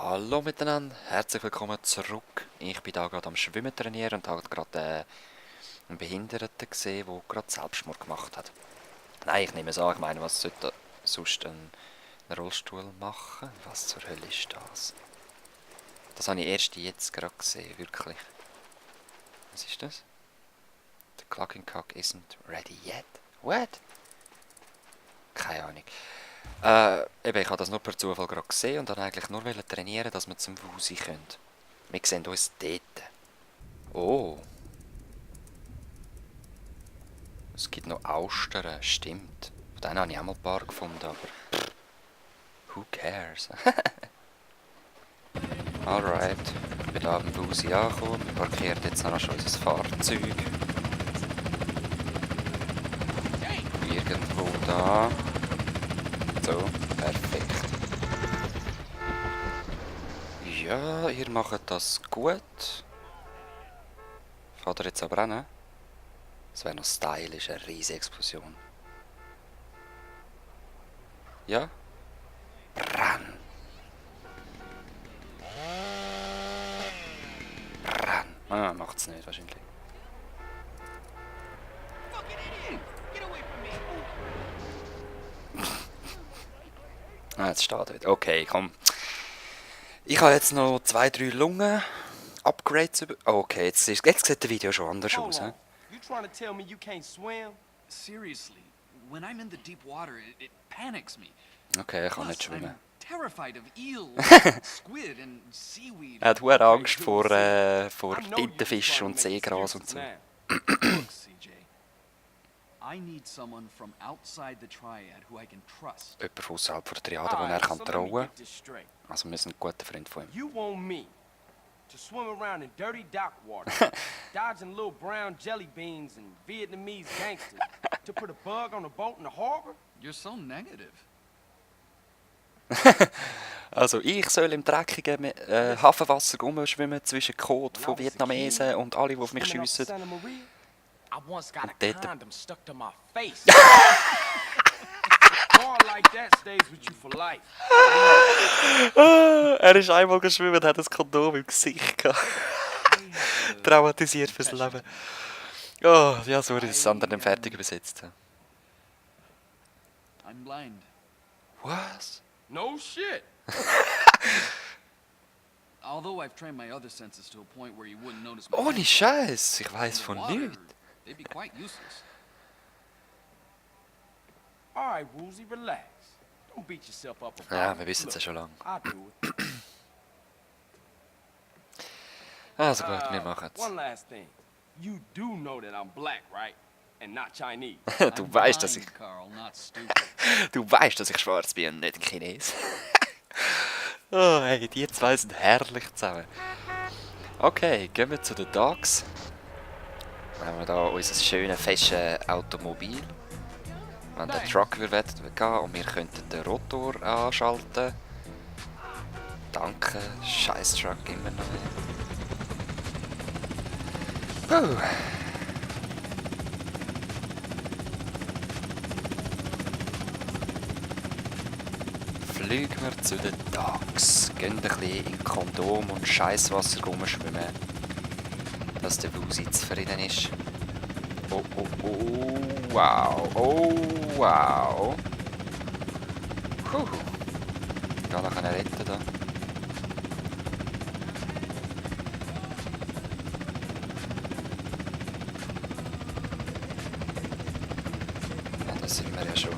Hallo miteinander, herzlich willkommen zurück. Ich bin da gerade am Schwimmen trainieren und habe gerade einen Behinderten gesehen, der gerade Selbstmord gemacht hat. Nein, ich nehme es an, ich meine, was sollte sonst ein Rollstuhl machen? Was zur Hölle ist das? Das habe ich erst jetzt gerade gesehen, wirklich. Was ist das? The clocking cock isn't ready yet. What? Keine Ahnung. Eben, ich habe das nur per Zufall gerade gesehen und dann eigentlich nur trainieren, dass wir zum Wusi können. Wir sehen uns dort. Oh, es gibt noch Austern, stimmt. Von denen habe ich auch mal ein paar gefunden, aber who cares? Alright, ich bin hier am Wusi angekommen. Wir parkieren jetzt noch schon unser Fahrzeug. Irgendwo da. So, perfekt. Ja, ihr macht das gut. Fährt ihr jetzt aber auch, ne? Das wäre noch stylisch, eine riesige Explosion. Ja? Bran! Bran! Ah, macht's nicht wahrscheinlich. Ah, jetzt steht er wieder. Okay, komm. Ich habe jetzt noch 2, 3 Lungen-Upgrades über... Oh, okay, jetzt sieht das Video schon anders aus. He? You trying to tell me you can't swim? Seriously, when I'm in the deep water, it panics me. Okay, ich kann Plus, nicht schwimmen. I'm terrified of eels, squid and seaweed. Er hat hohe Angst vor I know you Tintenfisch trying und to make Seegras und excuses so. now. Look, CJ, I need someone from outside the triad who I can trust. Jemand von außerhalb der Triade, den er Alright, kann so let me trauen. get this straight. Also wir sind ein guter Freund von ihm. You want me to swim around in dirty dock water, dodging little brown jelly beans and Vietnamese gangsters to put a bug on a boat in the harbor? You're so negative. Also ich soll im dreckigen Hafenwasser rumschwimmen zwischen Code von Vietnamesen und alle, die auf mich Swimming off schiessen. Santa Maria? I once got a dort- condom stuck to my face. Ball like that stays with you for life. Er ist einmal geschwommen und hat ein Kondom im Gesicht gehabt. Traumatisiert fürs Leben. Oh, ja, sorry, dass das andere dann fertig übersetzt habe. I'm blind. Was? No shit. Although I've trained my other senses to a point where you wouldn't notice my Ohne hands Scheiß, ich in weiß the von water, nichts. they'd be quite useless. All right, Woozy, relax. Don't beat yourself up about Ja, it. wir wissen es ja Look, schon lange. I'll do it. Also gut, wir machen es. One last thing. You do know that I'm black, right? And not Chinese. Du I'm weißt, dass ich... blind, Carl, not stupid. Du weißt, dass ich schwarz bin und nicht Chines. Oh, hey, die zwei sind herrlich zusammen. Okay, gehen wir zu den Docks. Dann haben wir da unser schönes, festes Automobil. Wenn der Truck wird gehen und wir könnten den Rotor anschalten. Danke, scheiß Truck immer noch. Oh. Fliegen wir zu den Docks. Gehen ein bisschen in Kondom und Scheisswasser rumschwimmen. Dass der Wusi zufrieden ist. Oh, oh, oh, wow. Oh, wow. Puh. Ich kann noch retten da. Ja, da sind wir ja schon.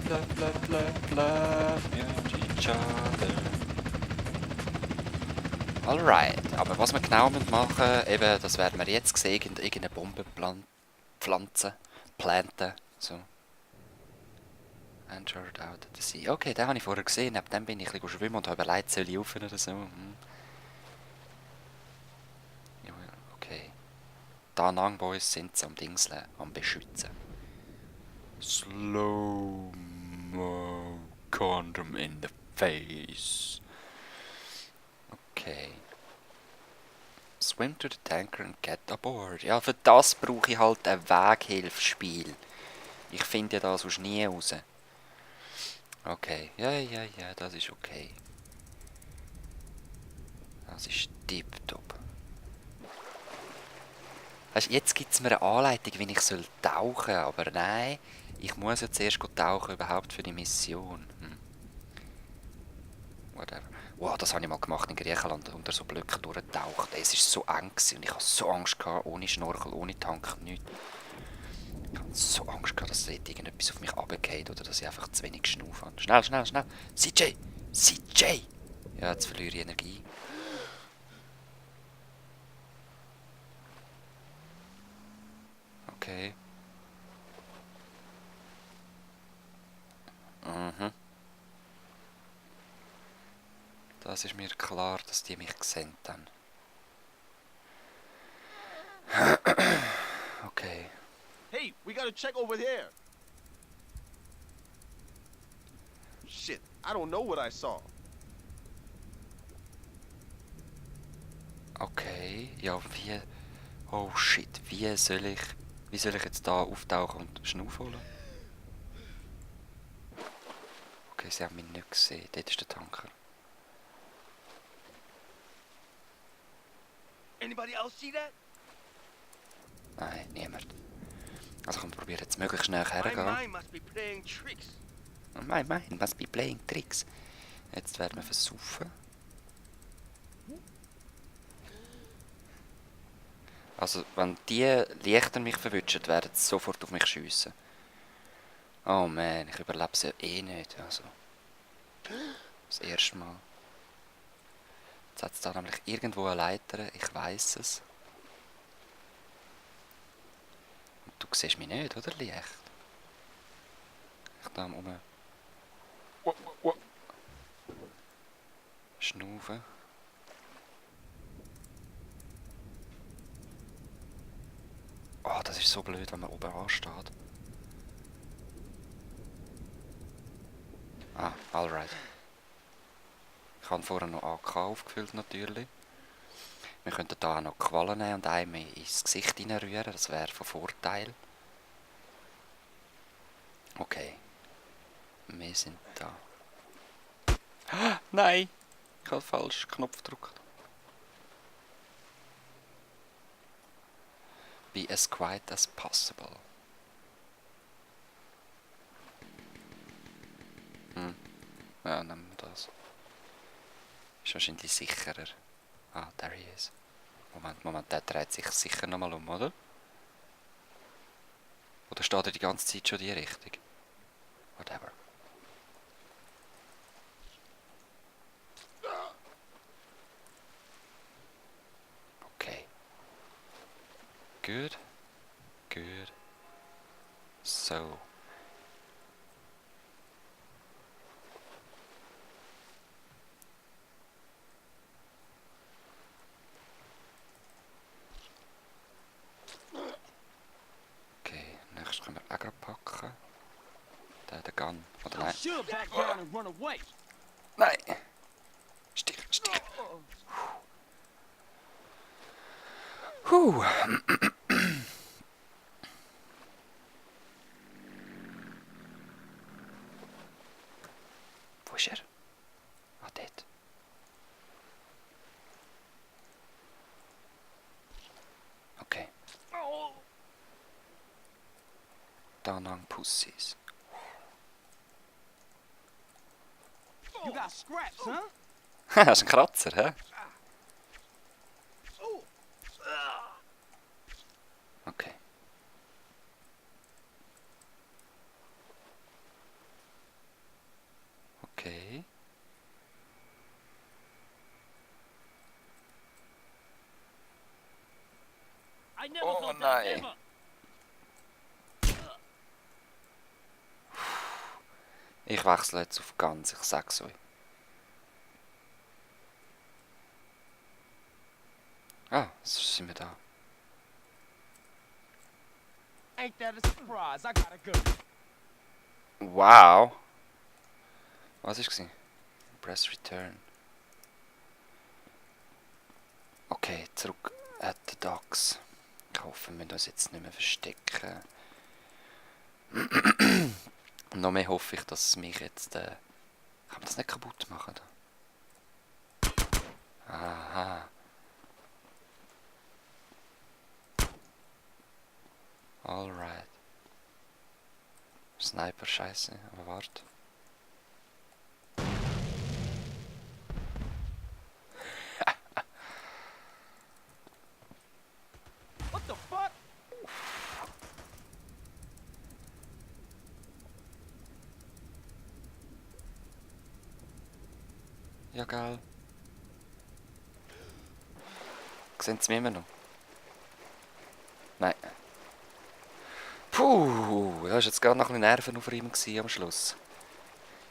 Love, love, love, love each other. Alright, aber was wir genau machen müssen, eben, das werden wir jetzt sehen, irgendeine Bombe pflanzen, planten, so. Entered out of the sea. Okay, den habe ich vorher gesehen, neben dem bin ich ein bisschen schwimmen und habe überlegt, soll ich rauf oder so. Ja, okay. Da Boys sind sie am Dingseln, am Beschützen. Slow-mo condom in the face. Okay. Swim to the tanker and get aboard. Ja, für das brauche ich halt ein Weghilfsspiel. Ich finde ja da sonst nie raus. Okay, ja, das ist okay. Das ist tipptopp. Weißt, jetzt gibt es mir eine Anleitung, wie ich soll tauchen soll, aber nein, ich muss jetzt erst tauchen, überhaupt für die Mission. Whatever. Wow, das habe ich mal gemacht in Griechenland, unter so Blöcken durchtaucht. Es war so eng gewesen und ich hatte so Angst gehabt, ohne Schnorchel, ohne Tank, nichts. Ich hatte so Angst gehabt, dass dort irgendetwas auf mich runterfällt oder dass ich einfach zu wenig Schnuff habe. Schnell, schnell, schnell! CJ! CJ! Ja, jetzt verliere ich Energie. Okay. Mhm. Das ist mir klar, dass die mich sehen dann. Okay. Hey, we gotta check over there. Shit, I don't know what I saw. Okay. Ja, wie... Oh shit, wie soll ich jetzt da auftauchen und Schnuff holen? Okay, sie haben mich nicht gesehen. Dort ist der Tanker. Anybody else see that? Nein, niemand. Also komm, probier jetzt möglichst schnell My hergehen. mind must be playing tricks. My mind must be playing tricks. Jetzt werden wir versuchen. Also, wenn die Lichter mich verwünschen, werden sie sofort auf mich schiessen. Oh man, ich überlebe sie eh nicht. Also. Das erste Mal. Jetzt hat es da nämlich irgendwo eine Leiter, ich weiss es. Und du siehst mich nicht, oder Licht? Ich da um. Schnaufen. Oh, das ist so blöd, wenn man oben ansteht. Ah, alright. Ich habe vorher noch AK aufgefüllt, natürlich. Wir könnten hier auch noch Quallen nehmen und einem ins Gesicht reinrühren, das wäre von Vorteil. Okay. Wir sind da. Ah, nein! Ich habe den falschen Knopf gedrückt. Be as quiet as possible. Ja, nehmen wir das. Ist wahrscheinlich sicherer. Ah, there he is. Moment, der dreht sich sicher nochmal um, oder? Oder steht er die ganze Zeit schon in die Richtung? Whatever. Okay. Good. Good. So. Okay, nächstes können wir auch gerade packen. Der Gun. Oder nein? Should back down and run away. Nein! Stich, Stich. Huh. Wo ist er? Ah, dort. Okay. Danang Pussies. You got scraps, huh? Das ist ein Kratzer, hä? Okay. Okay. I never Oh, thought that, nein. never. Ich wechsle jetzt auf ganz, ich sag's euch. Ah, so sind wir da. Ain't that a surprise? I gotta go. Wow. Was ist es? Press Return. Okay, zurück at the docks. Ich hoffe, wir müssen uns jetzt nicht mehr verstecken. Und noch mehr hoffe ich, dass es mich jetzt... kann man das nicht kaputt machen? Da? Aha. Alright. Sniper, scheiße, aber warte. What the fuck? Ja, geil. Sehen Sie mich immer noch? Nein. Puh, das war jetzt gerade noch ein bisschen Nervenaufreibend am Schluss.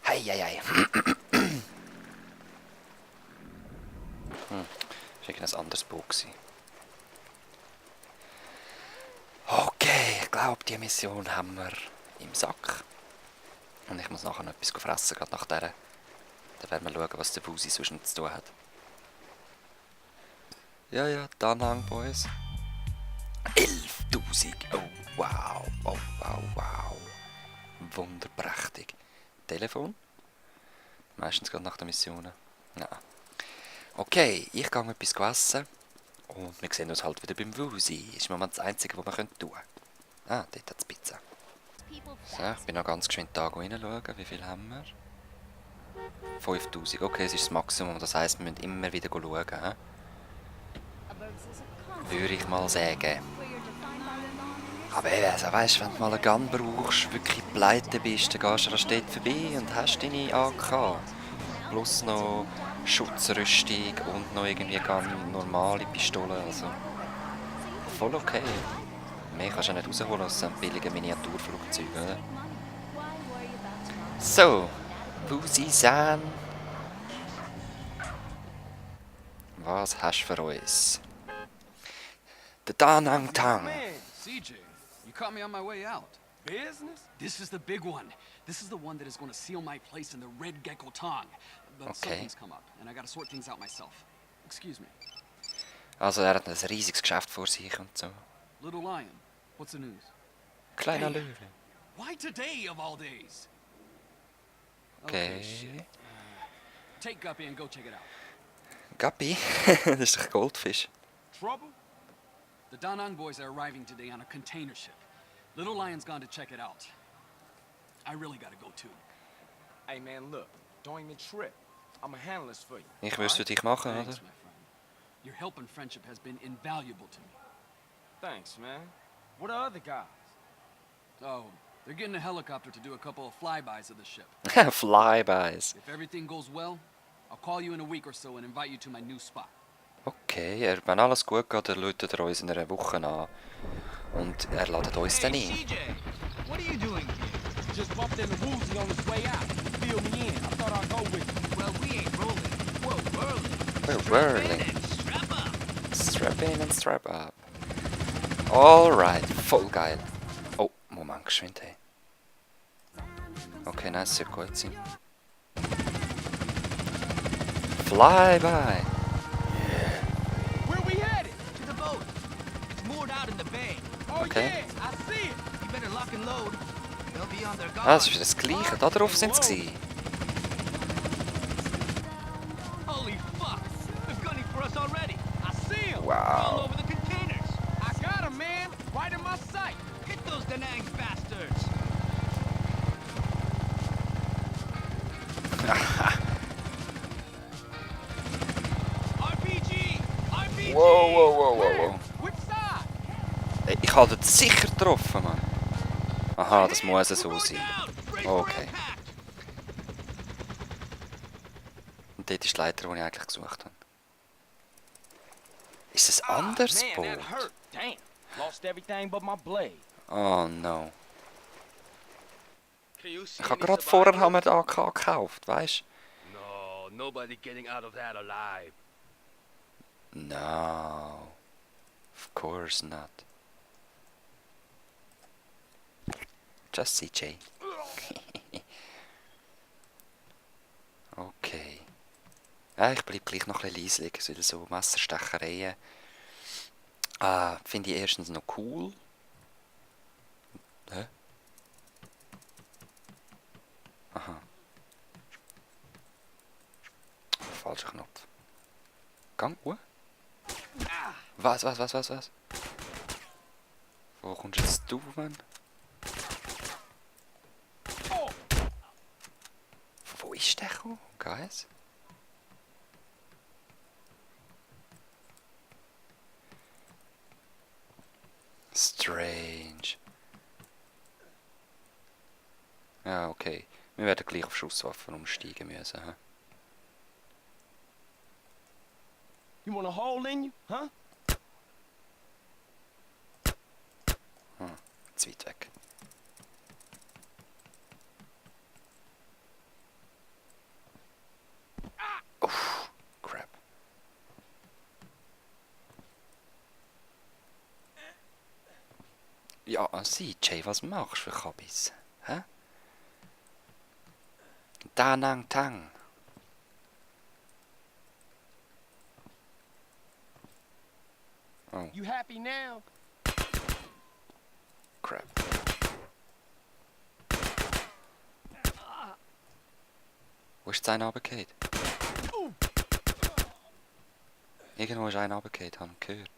Hei, hei, hei. Das war irgendein anderes Boot gewesen. Okay, ich glaube, die Mission haben wir im Sack. Und ich muss nachher noch etwas fressen, gerade nach der. Dann werden wir schauen, was der Busi sonst noch zu tun hat. Ja, ja, Danhang, Boys. 11.000! Oh, wow, oh, wow, wow. Wunderprächtig. Telefon? Meistens gerade nach den Missionen. Ja. Okay, ich gehe etwas essen. Und wir sehen uns halt wieder beim Wusi. Ist im Moment das Einzige, was wir tun können. Ah, dort hat es Pizza. So, ich bin noch ganz geschwind da reinschauen. Wie viel haben wir? 5.000. Okay, das ist das Maximum. Das heisst, wir müssen immer wieder schauen. Würde ich mal sagen. Aber also, weißt, wenn du mal einen Gun brauchst, wirklich pleite bist, dann gehst du an Städte vorbei und hast deine AK. Plus noch Schutzrüstung und noch irgendwie ganz normale Pistolen. Also voll okay. Mehr kannst du nicht rausholen aus einem billigen Miniaturflugzeug, oder? So, Busi-san. Was hast du für uns? Der Danang Tang. Man, CJ, you caught me on my way out. business? This is the big one. This is the one that is going to seal my place in the Red Gecko Tong. But Okay. something's come up, and I gotta sort things out myself. Excuse me. Also er hat ein riesiges Geschäft vor sich und so. Little Lion, what's the news? Kleiner Löwe. Why today of all days? Okay. shit. Take Guppy and go check it out. Gappi? Das ist doch Goldfisch. Trouble? The Da Nang boys are arriving today on a container ship. Little Lion's gone to check it out. I really gotta go too. Hey man, look, don't even trip. I'ma handle this for you. Ich müsste dich machen, oder? Thanks, my friend. Your help and friendship has been invaluable to me. Thanks, man. What are other guys? Oh, they're getting a helicopter to do a couple of flybys of the ship. Flybys. If everything goes well, I'll call you in a week or so and invite you to my new spot. Okay, wenn alles gut geht, dann läutet er uns in einer Woche an. Und er ladet uns dann ein. CJ, what are you doing here? Just bumped into Woozy on his way out. Fill me in. I thought I'd go with you. Well, we ain't rolling. Whoa, whirling. We're whirling. Strap up. Strap in and strap up. Alright, voll geil. Oh, Moment, geschwind, hey. Okay, nice, sehr gut sein. Flyby! Where we headed? To the boat. It's moored out in the bay. Oh Okay. yeah, I see it. You better lock and load. They'll be on their guard. Ah, das ist das Gleiche. Da drauf sind sie gewesen. Holy fuck! They're gunning for us already. I see him. All Wow. over the containers. I got him, man. Right in my sight. Hit those Da Nang bastards. RPG! RPG! Wow, wow, wow, wow, wow. Which side? Ey, ich habe das sicher getroffen, Mann. Aha, das muss We're so going sein. down. Brace for Okay. impact. Und dort ist die Leiter, die ich eigentlich gesucht habe. Ist es ein anderes Man, that Boot? hurt. Damn. Lost everything but my blade. Oh no. Can you see Ich habe any gerade vorher survivors? haben wir die AK gekauft, weißt No, nobody getting out of that alive. du? No. Of course not. Just CJ. Okay. Ja, ich bleib gleich noch ein bisschen leislich, weil so Messerstechereien finde ich erstens noch cool. Hä? falscher Knopf. Gang, Was? Wo kommst jetzt du, Mann? Wo ist der gekommen, Guys? Strange. Ja, okay. Wir werden gleich auf Schusswaffen umsteigen müssen. He? You want a hole in you, huh? Zu weit weg. Uff, crap. Ja, CJ, was machst du für Kabis? Hä? Da Nang Tang. Oh, You happy now? crap. Wo ist einer runtergefallen? Irgendwo ist einer runtergefallen, habe ich gehört.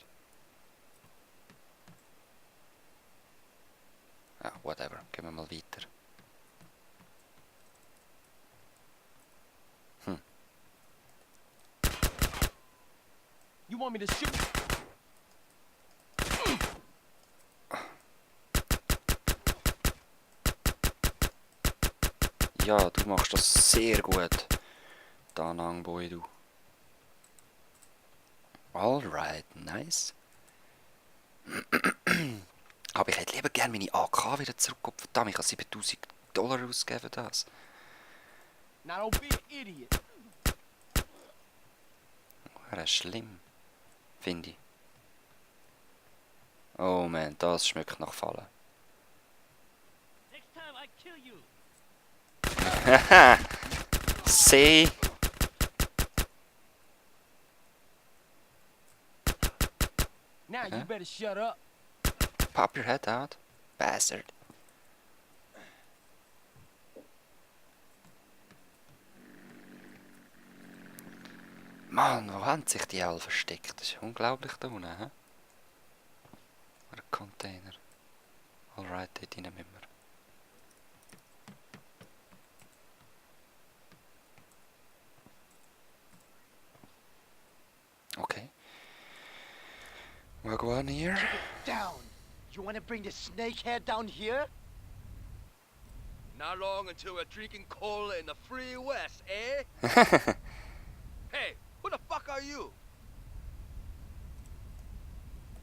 Ja, whatever. Gehen wir mal weiter. You want me to shoot? Ja, du machst das sehr gut. Da Nangboy, du. Alright, nice. Aber ich hätte lieber gerne meine AK wieder zurückgekommen. Verdammt, ich habe $7.000 ausgegeben für das. Now don't be an idiot. Wäre schlimm. Finde ich. Oh man, das schmeckt nach Fallen. Next time I kill you. Haha! See? Now you better shut up. Pop your head out, bastard. Mann, wo haben sich die alle versteckt? Das ist unglaublich da unten, hä? Ein Container. Alright, dort rein müssen wir. Okay. We'll go on here. Down! You wanna bring the snakehead down here? Not long until we're drinking cola in the free west, eh? Hey, who the fuck are you?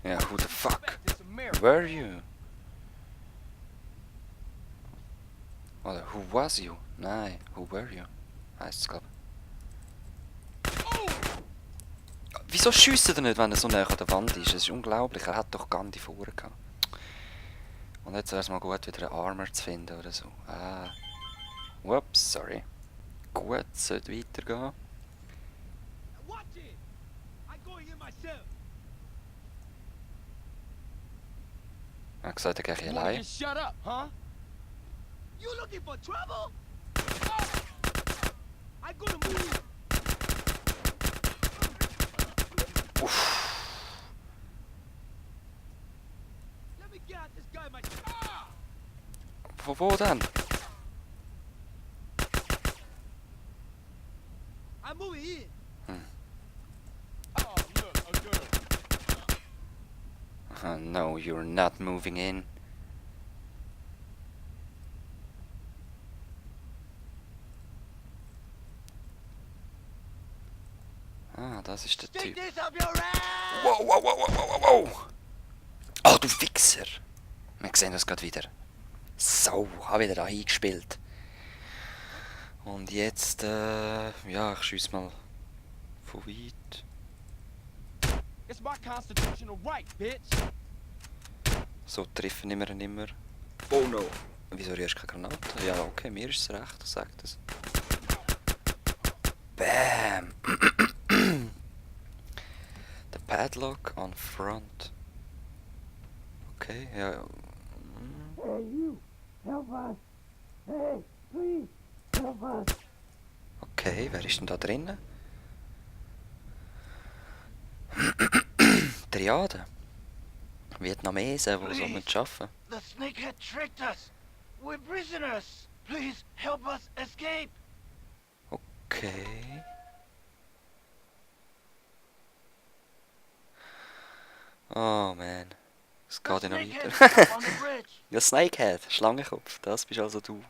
Yeah, who the fuck? Respect, it's America. Were you? Oder who was you? Nein, who were you? Heißt es, glaub ich. Wieso schiessen er nicht, wenn er so nah an der Wand ist? Das ist unglaublich, er hat doch Gandhi vorher gehabt. Und jetzt wäre es mal gut, wieder einen Armor zu finden oder so. Ah. Whoops, sorry. Gut, sollte weitergehen. Watch it! I go here myself. Er hat gesagt, er gehe You wanna allein. just shut up, huh? You looking for trouble? I go to move. Let me get at this guy my. Wo denn? I'm moving in. Oh, look, a girl. No, you're not moving in. Ah, das ist der Stick Typ. this up your ass! Wow, wow, wow, wow, wow, wow. Oh, du Fixer. Wir sehen das gerade wieder. So, habe wieder da eingespielt. Und jetzt, ja, ich schiesse mal von weit. It's my constitutional right, bitch. So treffen immer und immer. Oh no. Wieso rührst du keine Granate? Ja, okay, mir ist es recht, sagt es. Bam! The padlock on front. Okay, ja. Hey, you! Help us! Hey, please! Help us! Okay, wer ist denn da drinnen? Triade. Vietnamesen, die so Please. arbeiten. The snakehead tricked us. We're prisoners. Please help us escape. Okay. Oh man. Es The geht ja noch snakehead weiter. is up on the bridge. Ja, Snakehead, Schlangenkopf, das bist also du.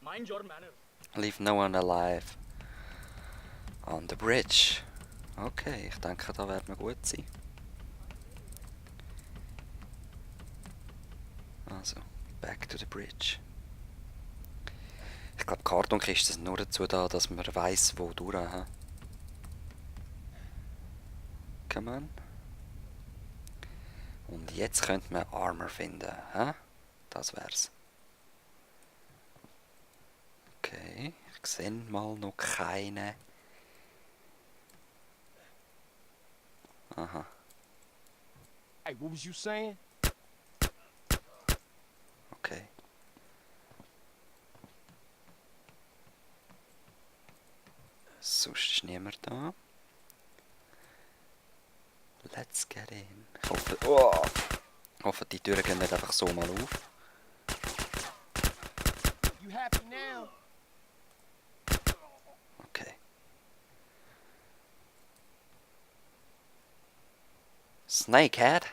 Mind your manners. Leave no one alive. On the bridge. Okay, ich denke, da werden wir gut sein. Also, back to the bridge. Ich glaube, die Kartonkiste sind nur dazu da, dass man weiss, wo durch. He? Come on. Und jetzt könnte man Armor finden. He? Das wär's. Okay, ich sehe mal noch keine. Aha, Hey, what was you saying? okay. Sonst ist niemand da. Let's get in. Ich hoffe, die Türen gehen nicht einfach so mal auf. You happy now? Okay. Snakehead?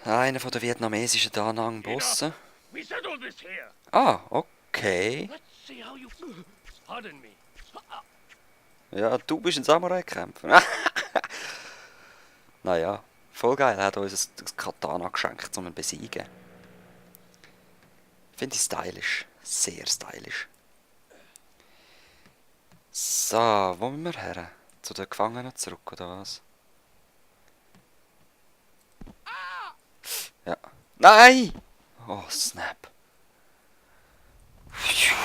Einer von den vietnamesischen Da Nang Bossen. We settled this here. Ah, okay. Let's see how you. Pardon me. Ja, du bist ein Samurai-Kämpfer. Naja, voll geil. Er hat uns ein Katana geschenkt, um ihn zu besiegen. Finde ich stylisch. Sehr stylisch. So, wo müssen wir her? Zu den Gefangenen zurück, oder was? Ja. Nein! Oh, snap. Phew,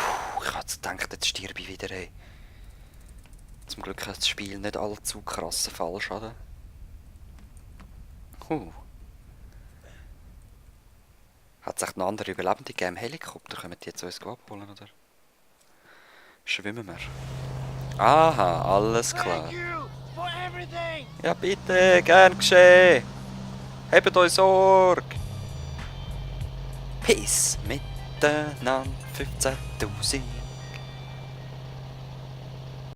ich hatte gedacht, jetzt sterbe ich wieder, ey. Zum Glück hat das Spiel nicht allzu krassen Fallschaden. Hat es echt einen anderen Überlebenden gegeben im Helikopter? Können die jetzt uns abholen, oder? Schwimmen wir? Aha, alles klar. Thank you for everything. Ja bitte, gern geschehen. Hebt euch Sorge. Peace miteinander 15.000.